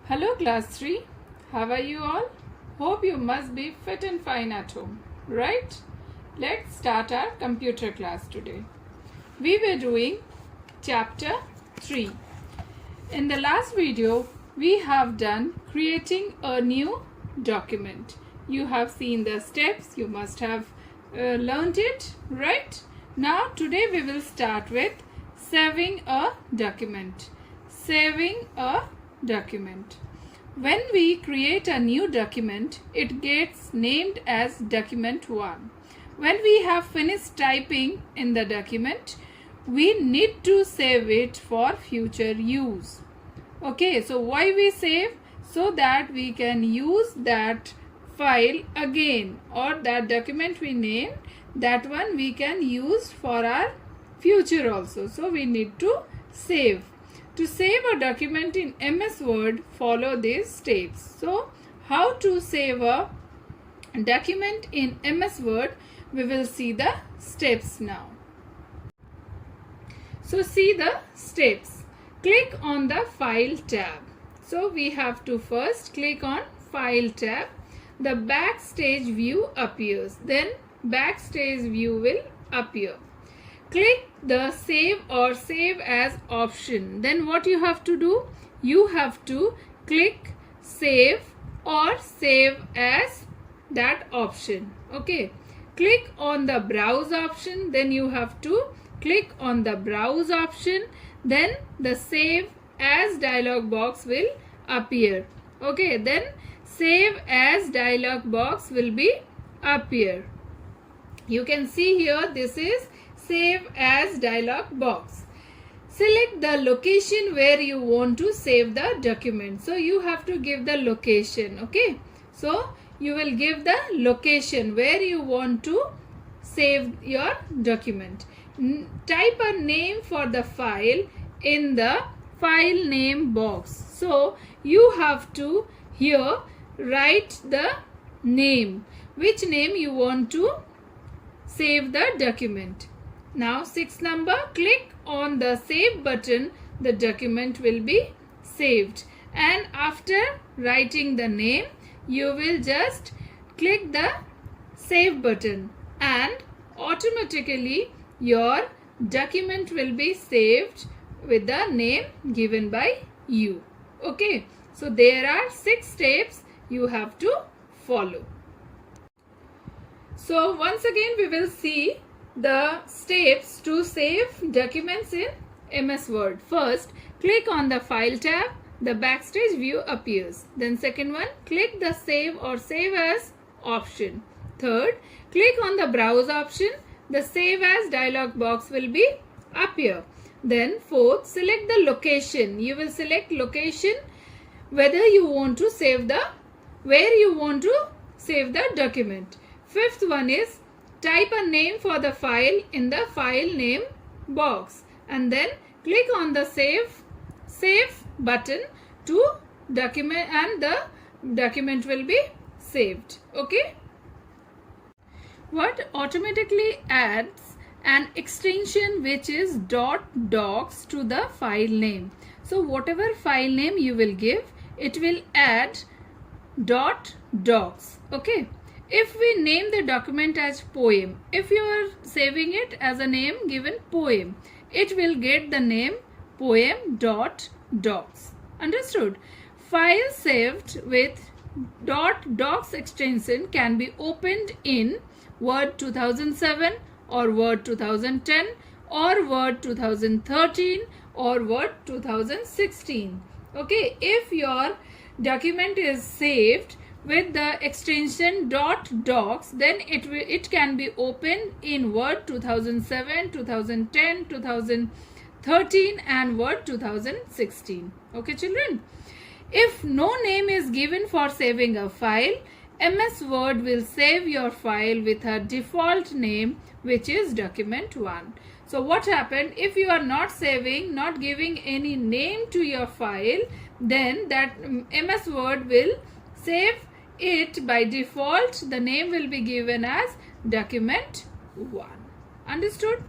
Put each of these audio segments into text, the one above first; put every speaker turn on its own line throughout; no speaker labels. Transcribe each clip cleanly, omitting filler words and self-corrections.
Hello class 3, how are you all? Hope you must be fit and fine at home, right? Let's start our computer class today. We were doing chapter 3. In the last video, we have done creating a new document. You have seen the steps, you must have learned it, right? Now today we will start with saving a document. Saving a document. When we create a new document, it gets named as document 1. When we have finished typing in the document, we need to save it for future use. Okay, so why we save? So that we can use that file again, or that document we named, that one we can use for our future also. So we need to save. To save a document in MS Word, follow these steps. So, how to save a document in MS Word? We will see the steps now. So, see the steps. Click on the File tab. So, we have to first click on File tab. The Backstage view appears. Then, Backstage view will appear. Click the Save or Save as option. Then what you have to do? You have to click Save or Save as that option. Okay. Click on the Browse option. Then you have to click on the Browse option. Then the Save as dialog box will appear. Okay. Then Save as dialog box will be appear. You can see here this is Save as dialog box. Select the location where you want to save the document. So you have to give the location. Okay. So you will give the location where you want to save your document. Type a name for the file in the file name box. So you have to here write the name. Which name you want to save the document. Now 6th number, click on the save button, the document will be saved. And after writing the name, you will just click the save button and automatically your document will be saved with the name given by you. Okay, so there are 6 steps you have to follow. So once again we will see the steps to save documents in MS Word. First, click on the File tab. The Backstage view appears. Then second one, click the Save or Save as option. Third, click on the Browse option. The Save as dialog box will be appear. Then fourth, select the location. You will select location whether you want to save the, where you want to save the document. Fifth one is type a name for the file in the file name box and then click on the save button to document and the document will be saved. Okay. Word automatically adds an extension which is .docs to the file name. So whatever file name you will give, it will add .docs. Okay. If we name the document as poem, if you are saving it as a name given poem, it will get the name poem.docs. Understood? File saved with .docs extension can be opened in Word 2007 or Word 2010 or Word 2013 or Word 2016. Okay, if your document is saved with the extension .docs, then it can be opened in Word 2007, 2010, 2013 and Word 2016. Okay children. If no name is given for saving a file, MS Word will save your file with a default name which is document 1. So what happened if you are not saving, not giving any name to your file, then that MS Word will save it by default. The name will be given as document 1. Understood?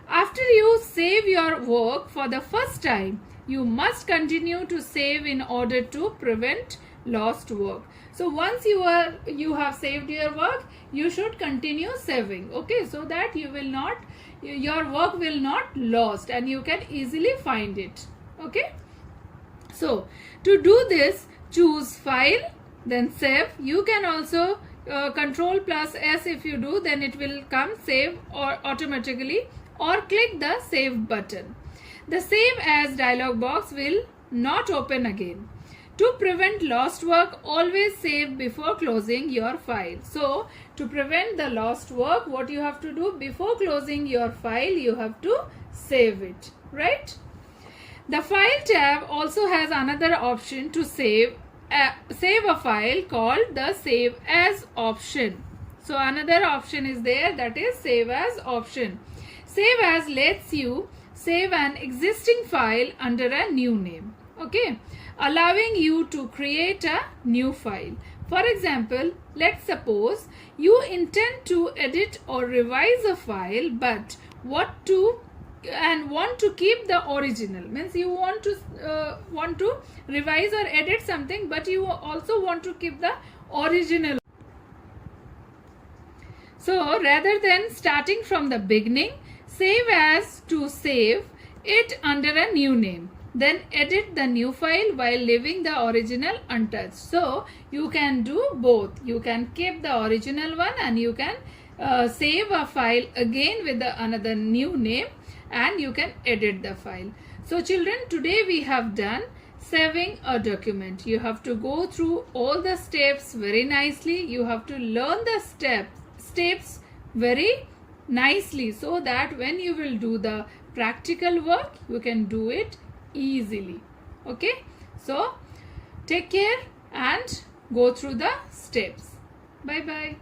After you save your work for the first time, you must continue to save in order to prevent lost work. So once you have saved your work, you should continue saving, okay, so that your work will not lost and you can easily find it, okay. So to do this, choose file, then save. You can also control plus S. If you do, then it will come save or automatically, or click the save button. The save as dialog box will not open again. To prevent lost work, always save before closing your file. So to prevent the lost work, what you have to do, before closing your file, you have to save it, right? The file tab also has another option to save a file called the save as option. So another option is there, that is save as option. Save as lets you save an existing file under a new name, okay, allowing you to create a new file. For example, let's suppose you intend to edit or revise a file but want to keep the original, means you want to revise or edit something but you also want to keep the original. So rather than starting from the beginning, save as to save it under a new name, then edit the new file while leaving the original untouched. So you can do both. You can keep the original one and you can save a file again with another new name, and you can edit the file. So children, today we have done saving a document. You have to go through all the steps very nicely. You have to learn the steps very nicely, so that when you will do the practical work, you can do it easily, okay. So take care and go through the steps. Bye bye.